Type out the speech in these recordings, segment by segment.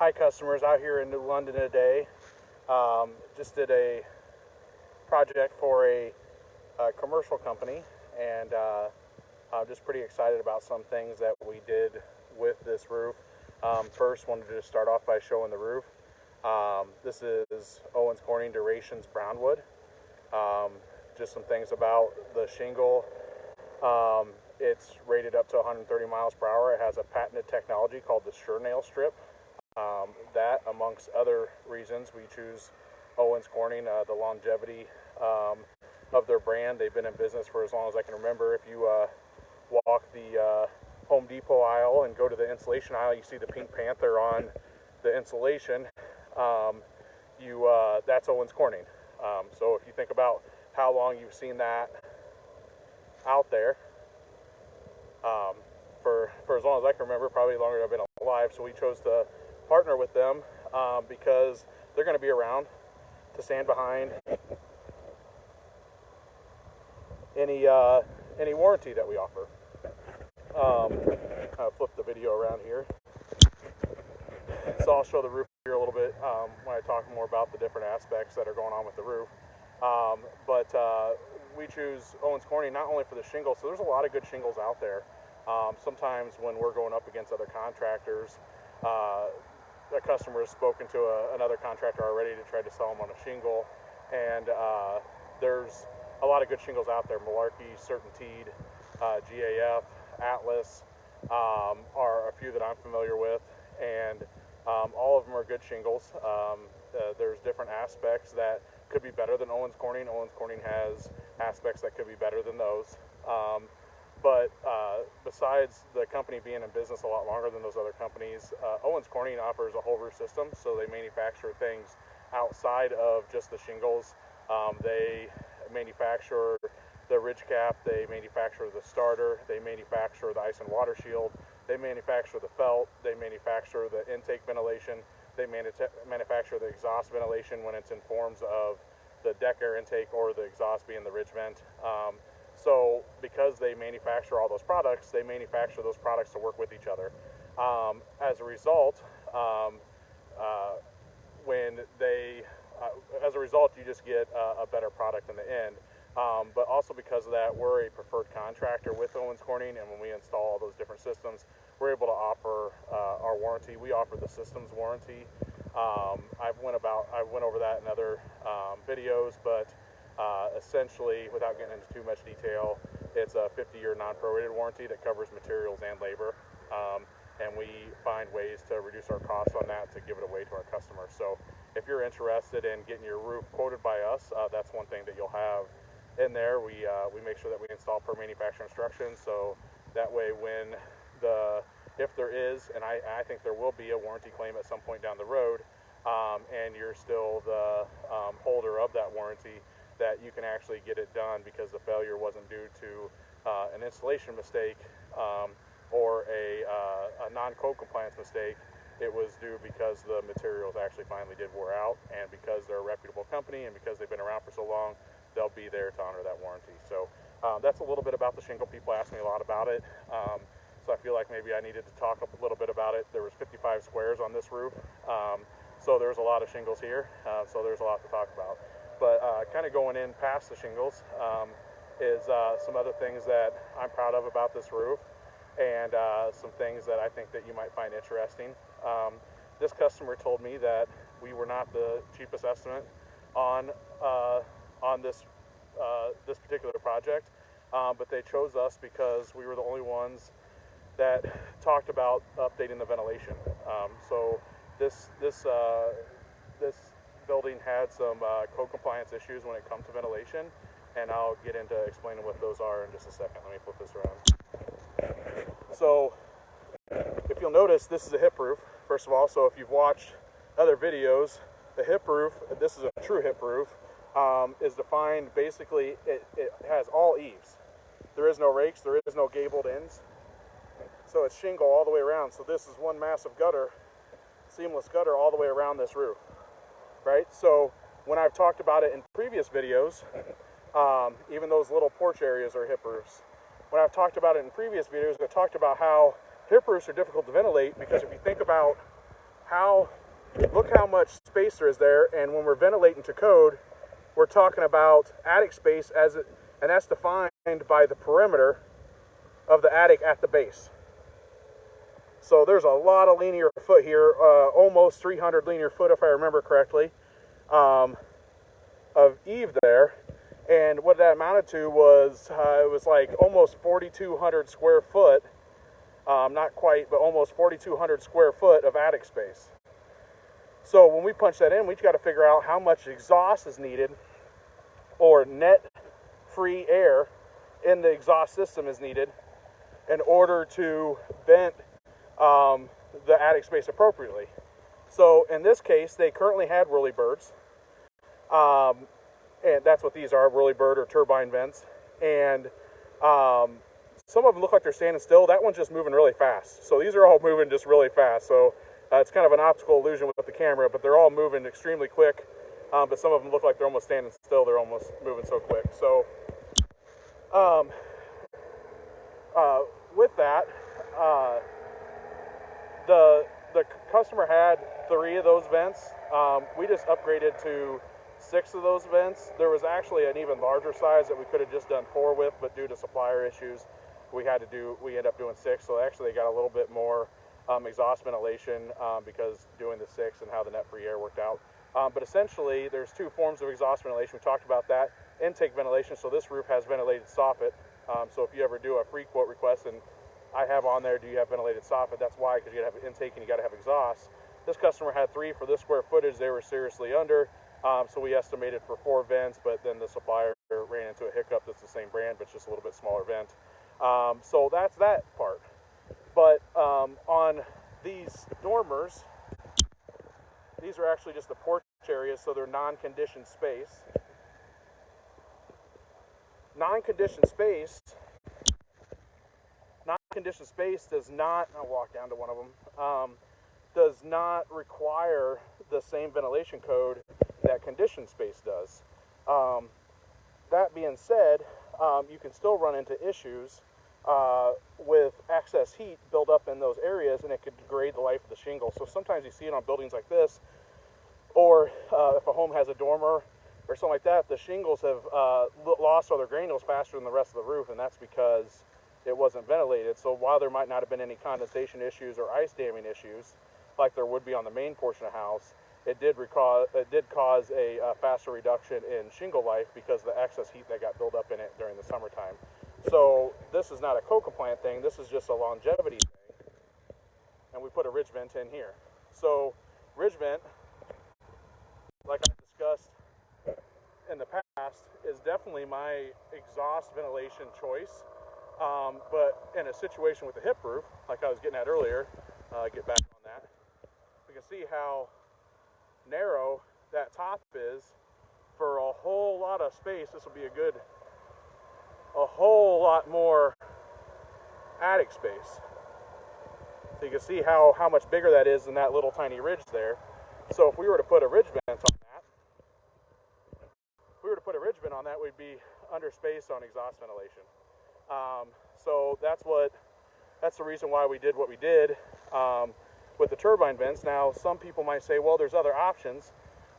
Hi customers, out here in New London today. Just did a project for a commercial company, and I'm just pretty excited about some things that we did with this roof. First, wanted to just start off by showing the roof. This is Owens Corning Durations Brownwood. Just some things about the shingle. It's rated up to 130 miles per hour. It has a patented technology called the Sure Nail Strip. That, amongst other reasons, we choose Owens Corning, the longevity of their brand. They've been in business for as long as I can remember. If you walk the Home Depot aisle and go to the insulation aisle, you see the Pink Panther on the insulation. That's Owens Corning. So if you think about how long you've seen that out there, for as long as I can remember, probably longer than I've been alive. So we chose to partner with them because they're going to be around to stand behind any warranty that we offer. I'll flip the video around here. So I'll show the roof here a little bit when I talk more about the different aspects that are going on with the roof. But we choose Owens Corning not only for the shingles, so there's a lot of good shingles out there. Sometimes when we're going up against other contractors, a customer has spoken to another contractor already to try to sell them on a shingle, and there's a lot of good shingles out there. Malarkey, Certainteed, GAF, Atlas are a few that I'm familiar with, and all of them are good shingles. There's different aspects that could be better than Owens Corning. Owens Corning has aspects that could be better than those. But besides the company being in business a lot longer than those other companies, Owens Corning offers a whole roof system, so they manufacture things outside of just the shingles. They manufacture the ridge cap, they manufacture the starter, they manufacture the ice and water shield, they manufacture the felt, they manufacture the intake ventilation, they manufacture the exhaust ventilation when it's in forms of the deck air intake or the exhaust being the ridge vent. So because they manufacture all those products, they manufacture those products to work with each other. As a result, you just get a better product in the end. But also because of that, we're a preferred contractor with Owens Corning, and when we install all those different systems, we're able to offer our warranty. We offer the systems warranty. I went over that in other videos, but essentially, without getting into too much detail, it's a 50-year non-prorated warranty that covers materials and labor, and we find ways to reduce our costs on that to give it away to our customers. So if you're interested in getting your roof quoted by us, that's one thing that you'll have in there. We make sure that we install per manufacturer instructions, so that way if there is, and I think there will be, a warranty claim at some point down the road, and you're still the holder of that warranty, that you can actually get it done because the failure wasn't due to an installation mistake or a non-code compliance mistake. It was due because the materials actually finally did wear out, and because they're a reputable company and because they've been around for so long, they'll be there to honor that warranty. So that's a little bit about the shingle. People ask me a lot about it, so I feel like maybe I needed to talk a little bit about it. There was 55 squares on this roof, so there's a lot of shingles here, so there's a lot to talk about. But kind of going in past the shingles is some other things that I'm proud of about this roof, and some things that I think that you might find interesting. This customer told me that we were not the cheapest estimate on this particular project, but they chose us because we were the only ones that talked about updating the ventilation. So this building had some code compliance issues when it comes to ventilation, and I'll get into explaining what those are in just a second. Let me flip this around. So if you'll notice, this is a hip roof, first of all. So if you've watched other videos, the hip roof, this is a true hip roof, is defined basically, it has all eaves. There is no rakes, there is no gabled ends. So it's shingle all the way around. So this is one massive gutter, seamless gutter all the way around this roof. Right? So when I've talked about it in previous videos, even those little porch areas are hip roofs. When I've talked about it in previous videos, I talked about how hip roofs are difficult to ventilate because if you think about look how much space there is there, and when we're ventilating to code, we're talking about attic space and that's defined by the perimeter of the attic at the base. So there's a lot of linear foot here, almost 300 linear foot if I remember correctly, of eave there. And what that amounted to was, it was like almost 4,200 square foot, not quite, but almost 4,200 square foot of attic space. So when we punch that in, we've got to figure out how much exhaust is needed, or net free air in the exhaust system is needed in order to vent the attic space appropriately. So in this case, they currently had whirlybirds, and that's what these are, whirlybird or turbine vents. And some of them look like they're standing still. That one's just moving really fast. So these are all moving just really fast. So it's kind of an optical illusion with the camera, but they're all moving extremely quick. But some of them look like they're almost standing still. They're almost moving so quick. So with that, the customer had 3 of those vents. We just upgraded to 6 of those vents. There was actually an even larger size that we could have just done 4 with, but due to supplier issues, we ended up doing 6. So actually they got a little bit more exhaust ventilation because doing the 6 and how the net free air worked out. But essentially there's 2 forms of exhaust ventilation. We talked about that. Intake ventilation, so this roof has ventilated soffit. So if you ever do a free quote request, and I have on there, do you have ventilated soffit? That's why, because you got to have intake and you got to have exhaust. This customer had 3 for this square footage. They were seriously under, so we estimated for 4 vents, but then the supplier ran into a hiccup. That's the same brand, but it's just a little bit smaller vent. So that's that part. But on these dormers, these are actually just the porch areas, so they're non-conditioned space. Non-conditioned space does not, I'll walk down to one of them, does not require the same ventilation code that conditioned space does. That being said, you can still run into issues with excess heat build up in those areas, and it could degrade the life of the shingle. So sometimes you see it on buildings like this, or if a home has a dormer or something like that, the shingles have lost all their granules faster than the rest of the roof, and that's because it wasn't ventilated. So while there might not have been any condensation issues or ice damming issues like there would be on the main portion of the house, it did cause a faster reduction in shingle life because of the excess heat that got built up in it during the summertime. So this is not a co-compliant thing, this is just a longevity thing. And we put a ridge vent in here. So ridge vent, like I discussed in the past, is definitely my exhaust ventilation choice. But in a situation with a hip roof, like I was getting at earlier, get back on that, we can see how narrow that top is. For a whole lot of space, this will be a whole lot more attic space. So you can see how much bigger that is than that little tiny ridge there. So if we were to put a ridge vent on that, we'd be under space on exhaust ventilation. So that's the reason why we did what we did with the turbine vents. Now, some people might say, well, there's other options.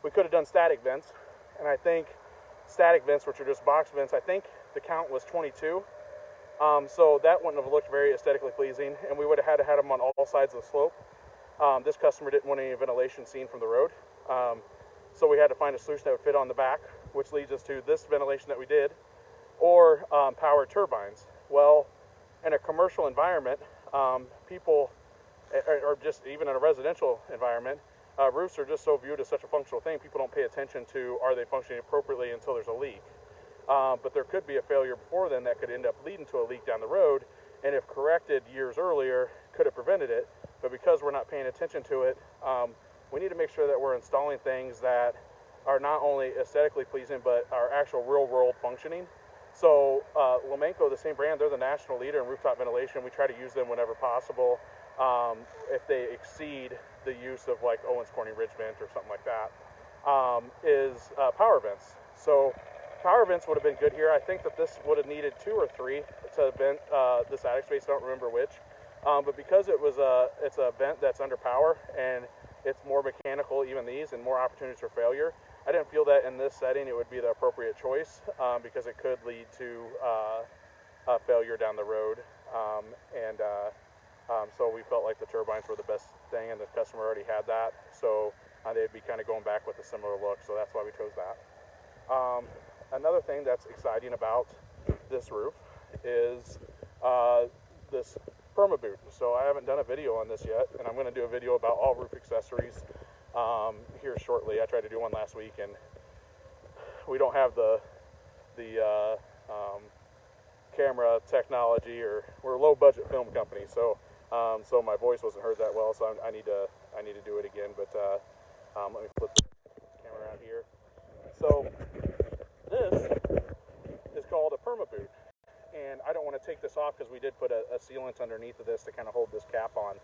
We could have done static vents, and I think static vents, which are just box vents, I think the count was 22. So that wouldn't have looked very aesthetically pleasing, and we would have had to have them on all sides of the slope. This customer didn't want any ventilation seen from the road. So we had to find a solution that would fit on the back, which leads us to this ventilation that we did, or powered turbines. Well, in a commercial environment, people, or just even in a residential environment, roofs are just so viewed as such a functional thing, people don't pay attention to are they functioning appropriately until there's a leak. But there could be a failure before then that could end up leading to a leak down the road, and if corrected years earlier, could have prevented it. But because we're not paying attention to it, we need to make sure that we're installing things that are not only aesthetically pleasing, but are actual real-world functioning. So Lamenco, the same brand, they're the national leader in rooftop ventilation. We try to use them whenever possible. If they exceed the use of like Owens Corning Ridge Vent or something like that, is power vents. So power vents would have been good here. I think that this would have needed 2 or 3 to vent this attic space. I don't remember which. But because it's a vent that's under power and it's more mechanical, even these, and more opportunities for failure. I didn't feel that in this setting it would be the appropriate choice because it could lead to failure down the road. So we felt like the turbines were the best thing, and the customer already had that. So they'd be kind of going back with a similar look. So that's why we chose that. Another thing that's exciting about this roof is this PermaBoot. So I haven't done a video on this yet, and I'm going to do a video about all roof accessories here shortly. I tried to do one last week, and we don't have the camera technology, or we're a low budget film company, so so my voice wasn't heard that well, so I need to do it again. But let me flip the camera out here. So this is called a PermaBoot, and I don't want to take this off because we did put a sealant underneath of this to kind of hold this cap on.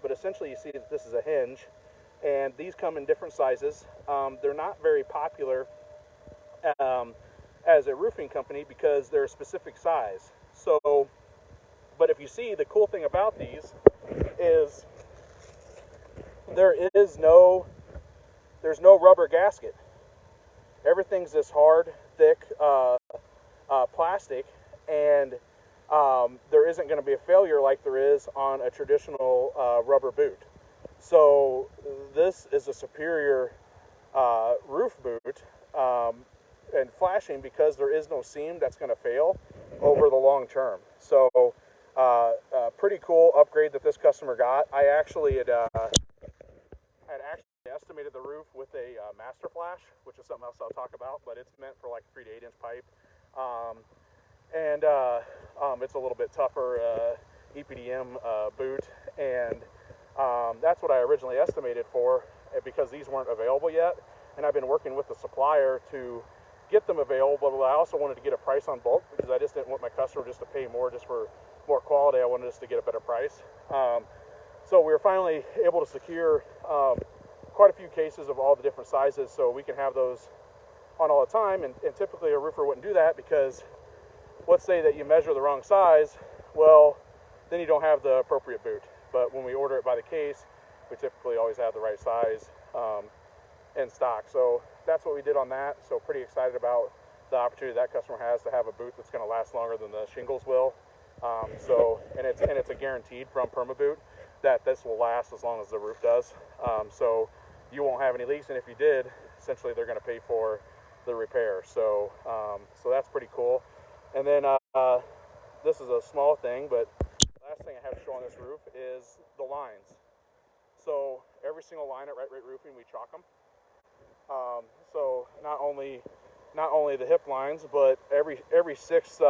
But essentially, you see that this is a hinge, and these come in different sizes. They're not very popular as a roofing company because they're a specific size. So, but if you see, the cool thing about these is there's no rubber gasket. Everything's this hard, thick plastic, and there isn't going to be a failure like there is on a traditional rubber boot. So this is a superior roof boot and flashing because there is no seam that's going to fail over the long term. So pretty cool upgrade that this customer got. I actually had estimated the roof with a master flash, which is something else I'll talk about, but it's meant for like 3 to 8 inch pipe. It's a little bit tougher EPDM boot, and that's what I originally estimated for because these weren't available yet, and I've been working with the supplier to get them available, but I also wanted to get a price on bulk because I just didn't want my customer just to pay more just for more quality. I wanted us to get a better price. So we were finally able to secure quite a few cases of all the different sizes so we can have those on all the time, and typically a roofer wouldn't do that because let's say that you measure the wrong size, well, then you don't have the appropriate boot. But when we order it by the case, we typically always have the right size in stock. So that's what we did on that. So pretty excited about the opportunity that customer has to have a boot that's going to last longer than the shingles will. And it's a guaranteed from PermaBoot that this will last as long as the roof does. So you won't have any leaks, and if you did, essentially they're going to pay for the repair. So so that's pretty cool. And then this is a small thing, but the last thing I have to show on this roof is the lines. So every single line at Right Rate Roofing, we chalk them. So not only the hip lines, but every sixth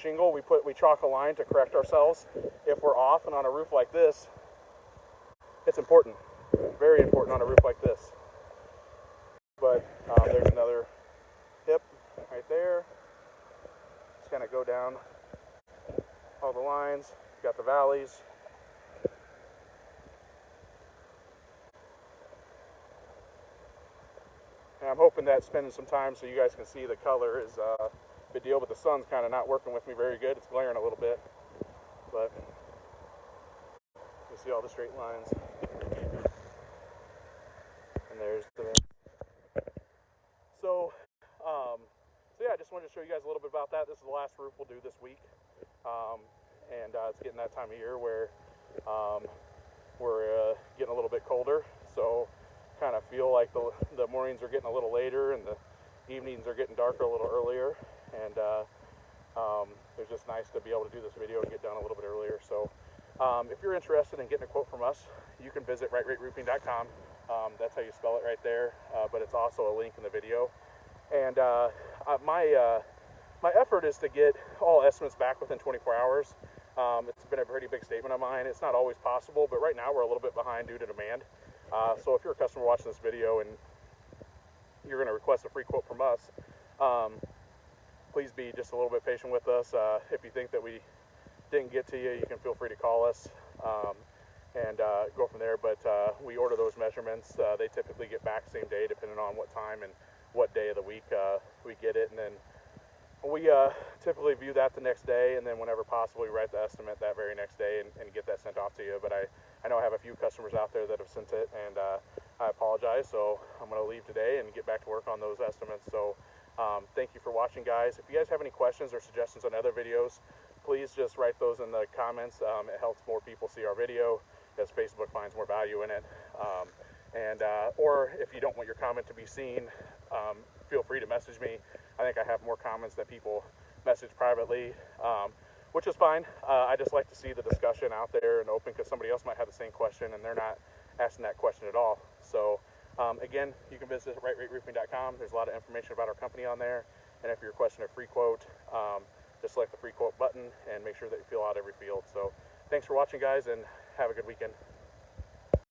shingle we chalk a line to correct ourselves if we're off. And on a roof like this, it's important, very important on a roof like this. But there's another hip right there. Just kind of go down all the lines. Got the valleys. And I'm hoping that spending some time so you guys can see the color is a big deal, but the sun's kind of not working with me very good. It's glaring a little bit, but you see all the straight lines. And there's the... So yeah, I just wanted to show you guys a little bit about that. This is the last roof we'll do this week. It's getting that time of year where we're getting a little bit colder, so kind of feel like the mornings are getting a little later and the evenings are getting darker a little earlier, and it's just nice to be able to do this video and get done a little bit earlier. So if you're interested in getting a quote from us, you can visit rightrateroofing.com. That's how you spell it right there, but it's also a link in the video. And my effort is to get all estimates back within 24 hours. It's been a pretty big statement of mine. It's not always possible, but right now we're a little bit behind due to demand. So if you're a customer watching this video and you're going to request a free quote from us, please be just a little bit patient with us. If you think that we didn't get to you, you can feel free to call us and go from there. But we order those measurements. They typically get back same day depending on what time and what day of the week we get it. And then we typically view that the next day, and then whenever possible we write the estimate that very next day and get that sent off to you. But I know I have a few customers out there that have sent it, and I apologize. So I'm going to leave today and get back to work on those estimates. So thank you for watching, guys. If you guys have any questions or suggestions on other videos, please just write those in the comments. It helps more people see our video as Facebook finds more value in it. Or if you don't want your comment to be seen, feel free to message me. I think I have more comments that people message privately, which is fine. I just like to see the discussion out there and open, because somebody else might have the same question and they're not asking that question at all. So again, you can visit rightrateroofing.com. There's a lot of information about our company on there. And if you're requesting a free quote, just select the free quote button and make sure that you fill out every field. So thanks for watching, guys, and have a good weekend.